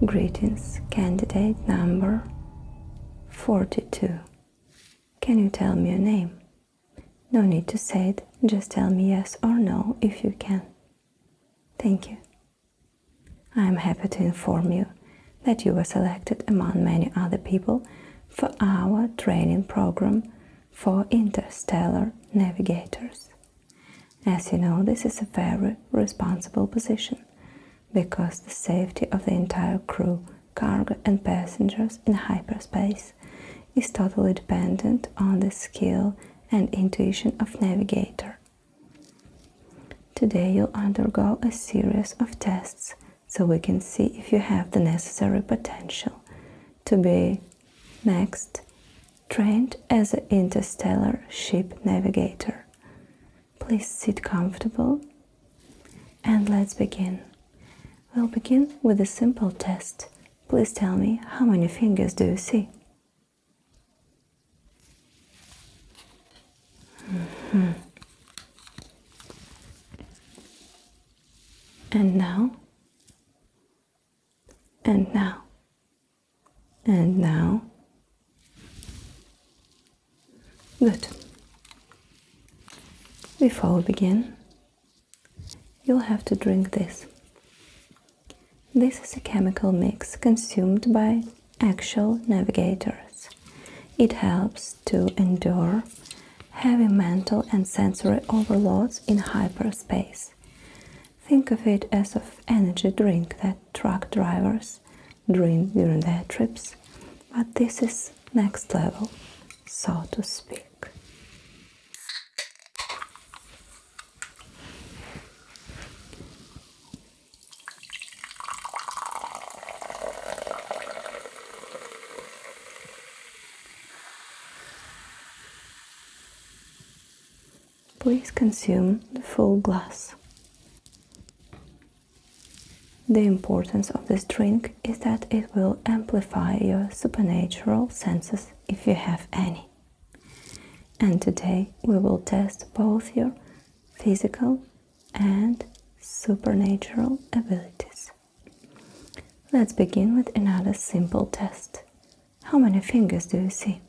Greetings, candidate number 42. Can you tell me your name? No need to say it, just tell me yes or no if you can. Thank you. I am happy to inform you that you were selected among many other people for our training program for interstellar navigators. As you know, this is a very responsible position because the safety of the entire crew, cargo and passengers in hyperspace is totally dependent on the skill and intuition of navigator. Today you'll undergo a series of tests so we can see if you have the necessary potential to be next trained as an interstellar ship navigator. Please sit comfortable and let's begin. We'll begin with a simple test. Please tell me, how many fingers do you see? And now, and now, and now. Good. Before we begin, you'll have to drink this. This is a chemical mix consumed by actual navigators. It helps to endure heavy mental and sensory overloads in hyperspace. Think of it as an energy drink that truck drivers drink during their trips, but this is next level, so to speak. Please consume the full glass. The importance of this drink is that it will amplify your supernatural senses if you have any. And today we will test both your physical and supernatural abilities. Let's begin with another simple test. How many fingers do you see?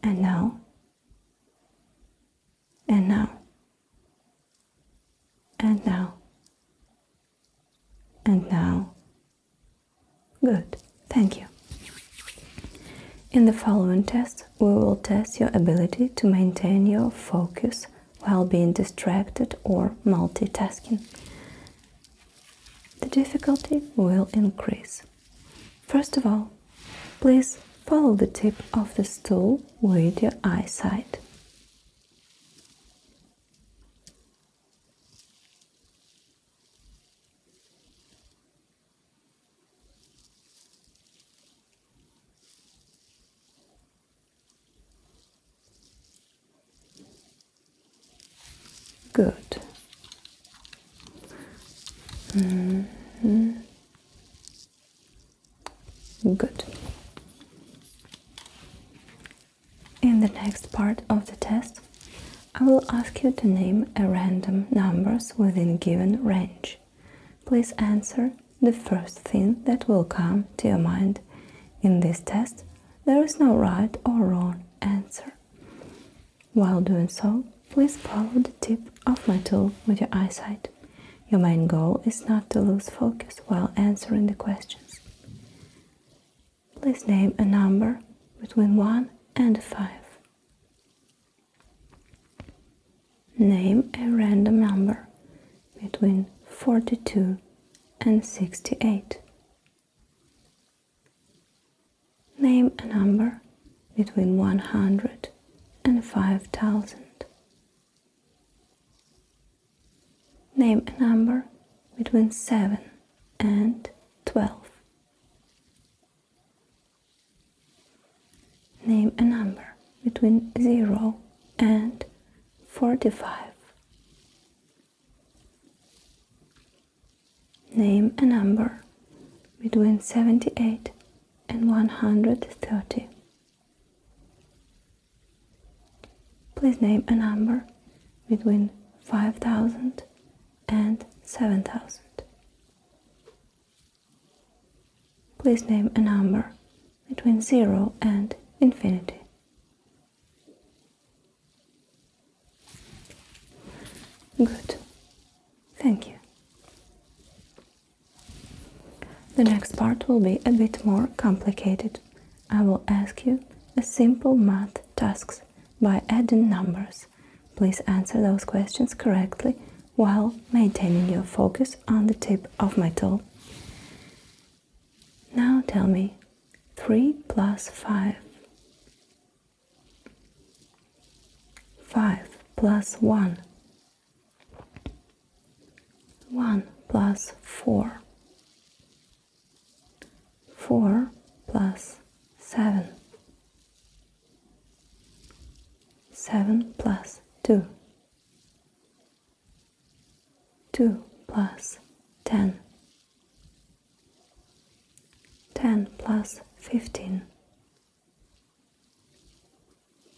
And now, and now, and now, and now. Good, thank you. In the following test, we will test your ability to maintain your focus while being distracted or multitasking. The difficulty will increase. First of all, please follow the tip of the stool with your eyesight. Good. Good. In the next part of the test, I will ask you to name a random numbers within given range. Please answer the first thing that will come to your mind. In this test, there is no right or wrong answer. While doing so, please follow the tip of my tool with your eyesight. Your main goal is not to lose focus while answering the questions. Please name a number between 1 and 5. Name a random number between 42 and 68. Name a number between 100 and 5,000. Name a number between 7 and 12. Name a number between 0 and 45. Name a number between 78 and 130. Please name a number between 5,000 and 7,000. Please name a number between 0 and infinity. Good. Thank you. The next part will be a bit more complicated. I will ask you a simple math tasks by adding numbers. Please answer those questions correctly while maintaining your focus on the tip of my tool. Now tell me 3 plus 5. 5 plus 1. 1 plus 4. 4 plus 7. 7 plus 2. 2 plus 10. 10 plus 15.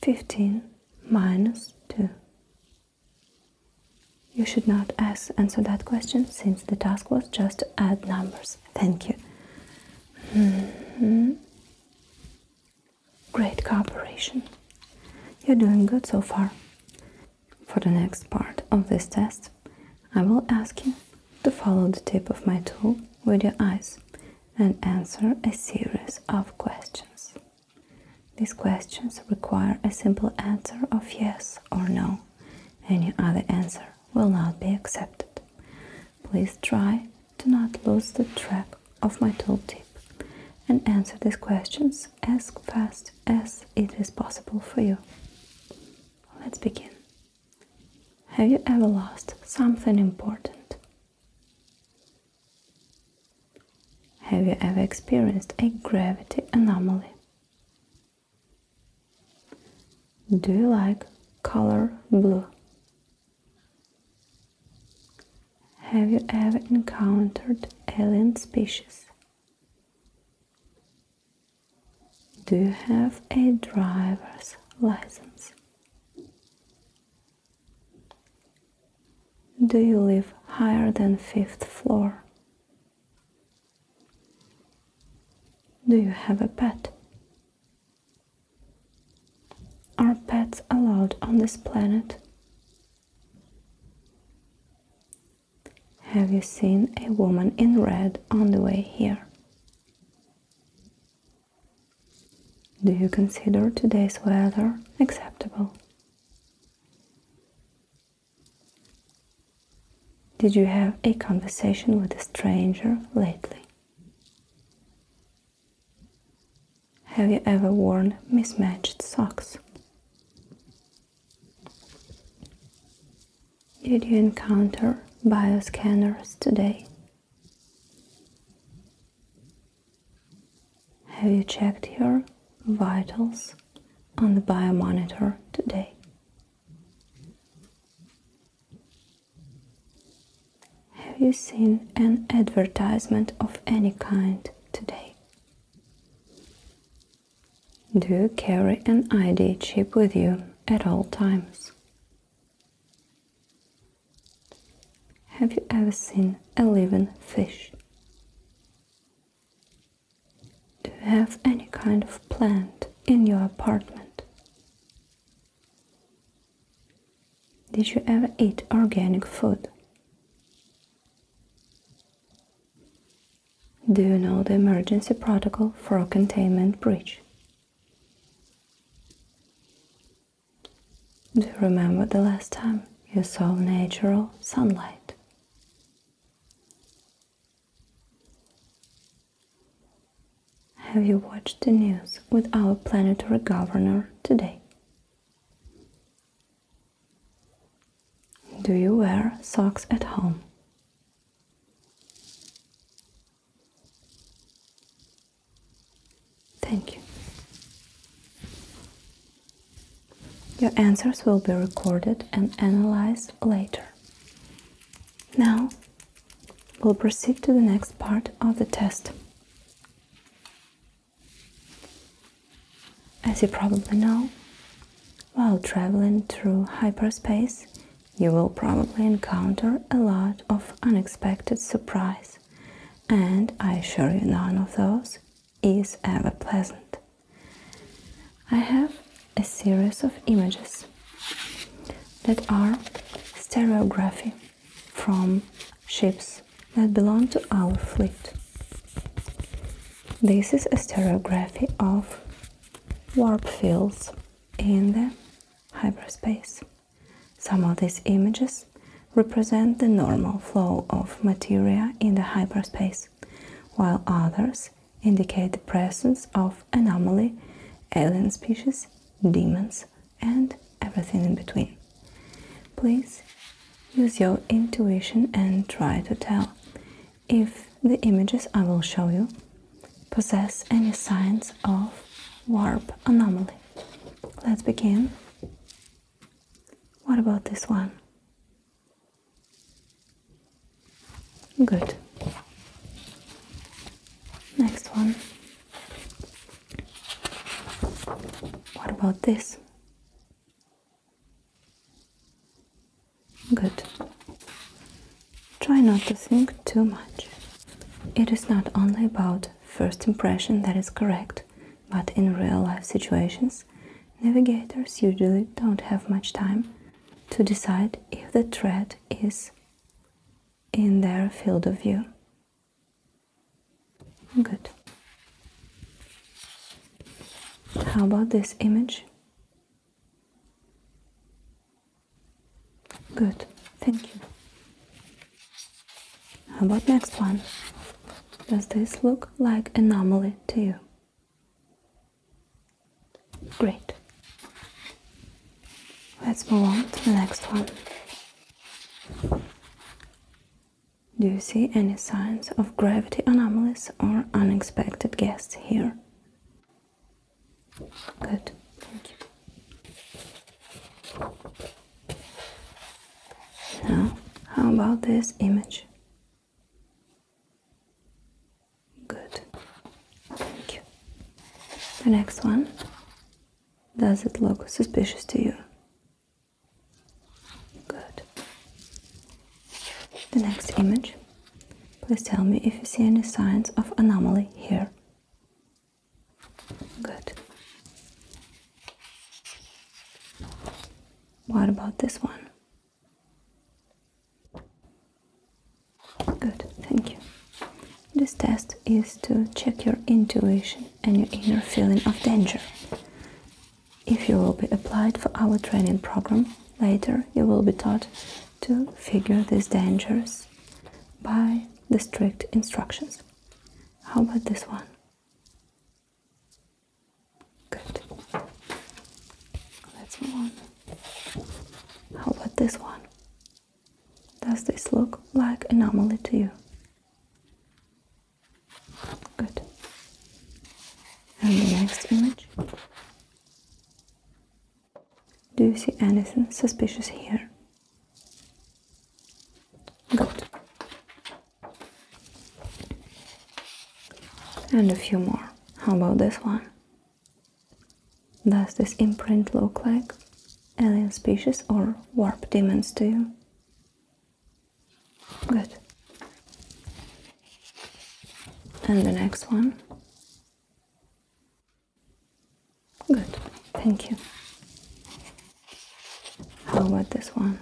15 minus 2. You should not answer that question since the task was just to add numbers. Thank you. Great cooperation. You're doing good so far. For the next part of this test, I will ask you to follow the tip of my tool with your eyes and answer a series of questions. These questions require a simple answer of yes or no. Any other answer will not be accepted. Please try to not lose the track of my tooltip and answer these questions as fast as it is possible for you. Let's begin. Have you ever lost something important? Have you ever experienced a gravity anomaly? Do you like color blue? Have you ever encountered alien species? Do you have a driver's license? Do you live higher than 5th floor? Do you have a pet? Are pets allowed on this planet? Have you seen a woman in red on the way here? Do you consider today's weather acceptable? Did you have a conversation with a stranger lately? Have you ever worn mismatched socks? Did you encounter bioscanners today? Have you checked your vitals on the biomonitor today? Have you seen an advertisement of any kind today? Do you carry an ID chip with you at all times? Have you ever seen a living fish? Do you have any kind of plant in your apartment? Did you ever eat organic food? Do you know the emergency protocol for a containment breach? Do you remember the last time you saw natural sunlight? Have you watched the news with our planetary governor today? Do you wear socks at home? Thank you. Your answers will be recorded and analyzed later. Now, we'll proceed to the next part of the test. As you probably know, while traveling through hyperspace, you will probably encounter a lot of unexpected surprise, and I assure you none of those is ever pleasant. I have a series of images that are stereography from ships that belong to our fleet. This is a stereography of warp fields in the hyperspace. Some of these images represent the normal flow of materia in the hyperspace, while others indicate the presence of anomaly, alien species, demons, and everything in between. Please use your intuition and try to tell if the images I will show you possess any signs of warp anomaly. Let's begin. What about this one? Good. Next one. What about this? Good. Try not to think too much. It is not only about first impression that is correct, but in real-life situations, navigators usually don't have much time to decide if the threat is in their field of view. Good. How about this image? Good, thank you. How about next one? Does this look like anomaly to you? Great. Let's move on to the next one. Do you see any signs of gravity anomalies or unexpected guests here? Good, thank you. Now, how about this image? Good, thank you. The next one, does it look suspicious to you? Good. The next image, please tell me if you see any signs of anomaly here. Good. What about this one? Good, thank you. This test is to check your intuition and your inner feeling of danger. If you will be applied for our training program, later you will be taught to figure these dangers by the strict instructions. How about this one? Good. Let's move on. How about this one? Does this look like anomaly to you? Good. And the next image? Do you see anything suspicious here? Good. And a few more. How about this one? Does this imprint look like alien species or warp demons to you? Good. And the next one? Good, thank you. How about this one?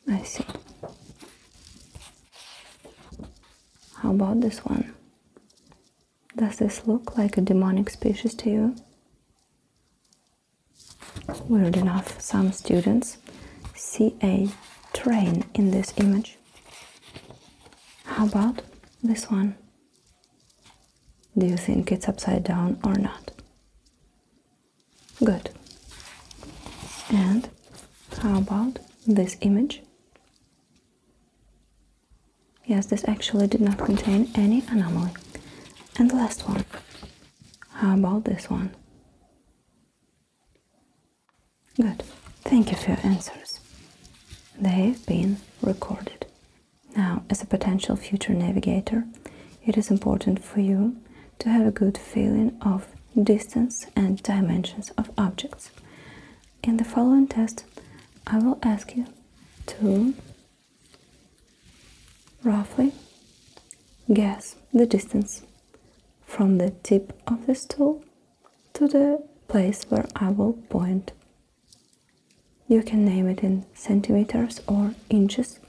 I see. How about this one? Does this look like a demonic species to you? Weird enough, some students see a train in this image. How about this one? Do you think it's upside down or not? Good. And how about this image? Yes, this actually did not contain any anomaly. And the last one. How about this one? Good. Thank you for your answers. They've been recorded. Now, as a potential future navigator, it is important for you to have a good feeling of distance and dimensions of objects. In the following test, I will ask you to roughly Guess the distance from the tip of the stool to the place where I will point. You can name it in centimeters or inches,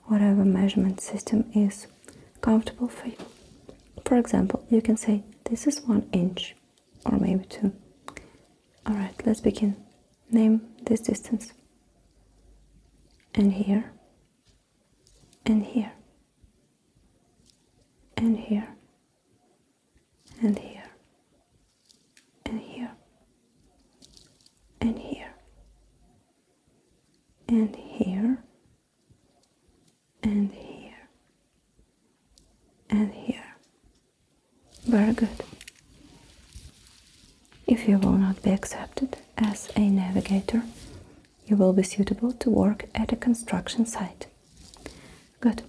whatever measurement system is comfortable for you. For example, you can say this is 1 inch or maybe 2. Alright, let's begin. Name this distance. And here, and here, and here, and here, and here, and here, and here, and here, and here. Very good. If you will not be accepted as a navigator, you will be suitable to work at a construction site. Good.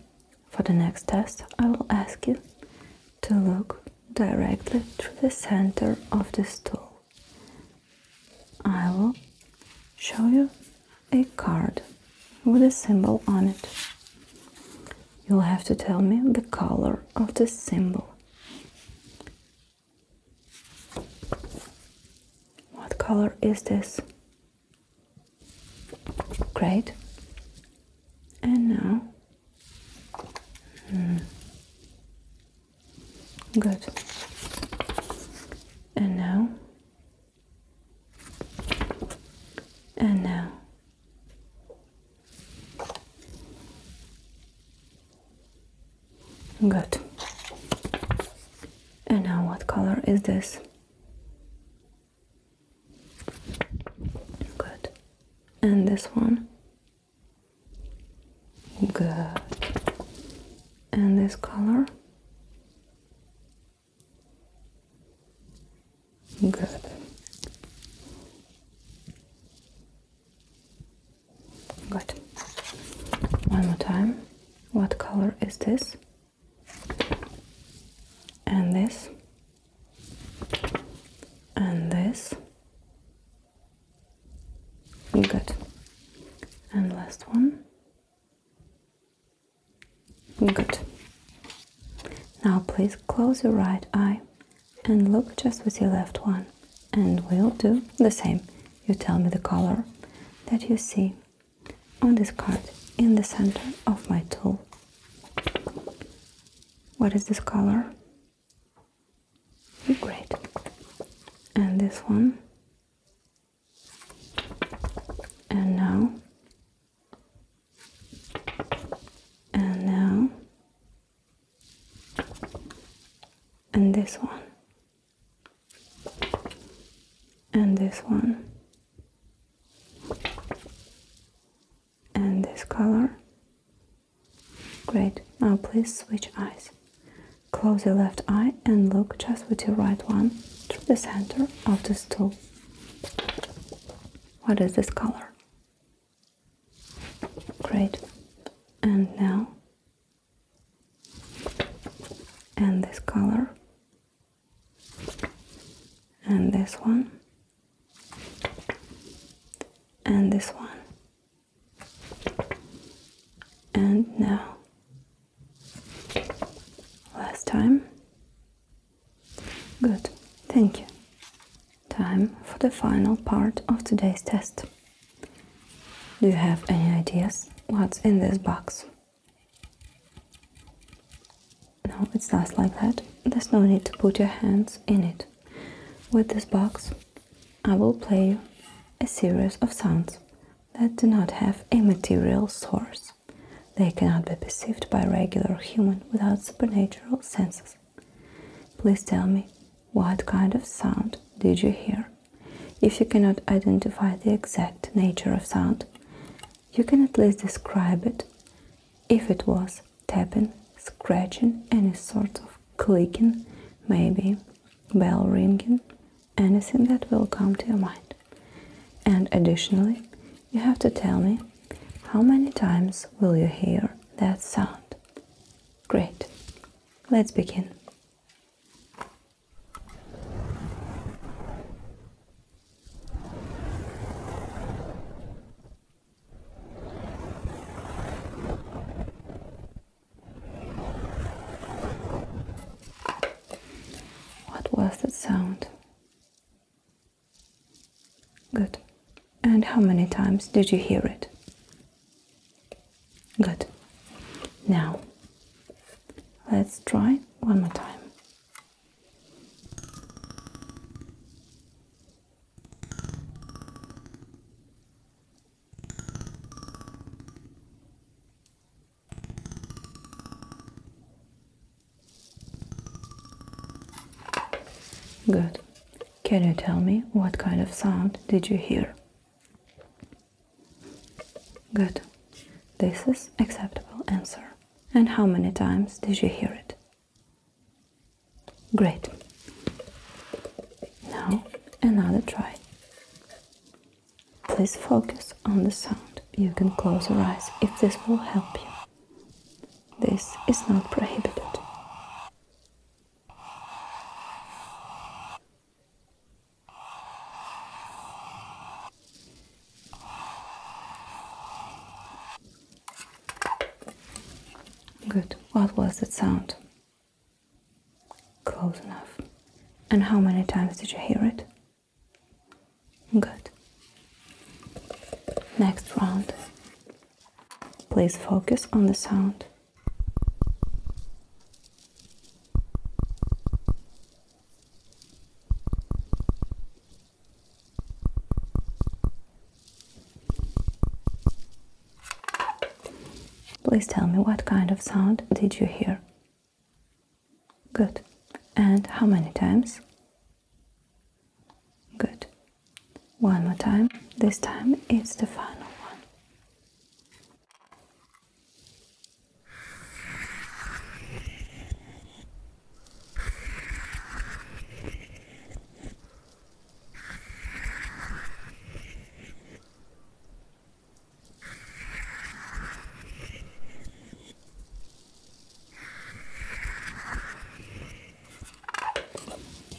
For the next test, I will ask you to look directly through the center of the stool. I will show you a card with a symbol on it. You'll have to tell me the color of the symbol. What color is this? Great. And now, good. And now, and now, good. And now, what color is this? Good. And this one? Good. And this color? Good. Good. One more time. What color is this? And this? And this? Good. And last one? Good. Now please close your right eye and look just with your left one, and we'll do the same. You tell me the color that you see on this card in the center of my tool. What is this color? Great. And this one? And now? And now? And this one? And this one? And this color? Great. Now please switch eyes. Close your left eye and look just with your right one through the center of the stool. What is this color? Great. And now? And this color? And this one? And this one? And now? Last time? Good, thank you. Time for the final part of today's test. Do you have any ideas what's in this box? No, it's not like that. There's no need to put your hands in it. With this box, I will play you a series of sounds that do not have a material source. They cannot be perceived by a regular human without supernatural senses. Please tell me, what kind of sound did you hear? If you cannot identify the exact nature of sound, you can at least describe it. If it was tapping, scratching, any sort of clicking, maybe bell ringing, anything that will come to your mind. And additionally, you have to tell me how many times will you hear that sound. Great. Let's begin. was that sound? Good. And how many times did you hear it? Good. Now, let's try one more time. Good. Can you tell me what kind of sound did you hear? Good. This is acceptable answer. And how many times did you hear it? Great. Now another try. Please focus on the sound. You can close your eyes if this will help you. This is not prohibited. Good. What was that sound? Close enough. And how many times did you hear it? Good. Next round. Please focus on the sound. Please tell me what kind of sound did you hear? Good. And how many times? Good. One more time. This time it's the final one.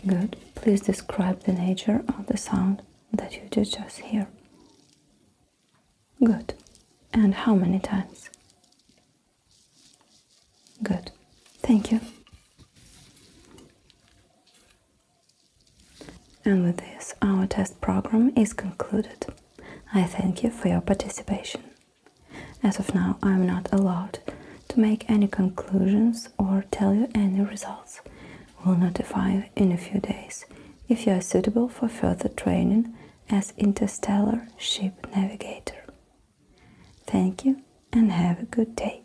Good. Please describe the nature of the sound that you did just hear. Good. And how many times? Good. Thank you. And with this, our test program is concluded. I thank you for your participation. As of now, I am not allowed to make any conclusions or tell you any results. We'll notify you in a few days if you are suitable for further training as interstellar ship navigator. Thank you and have a good day.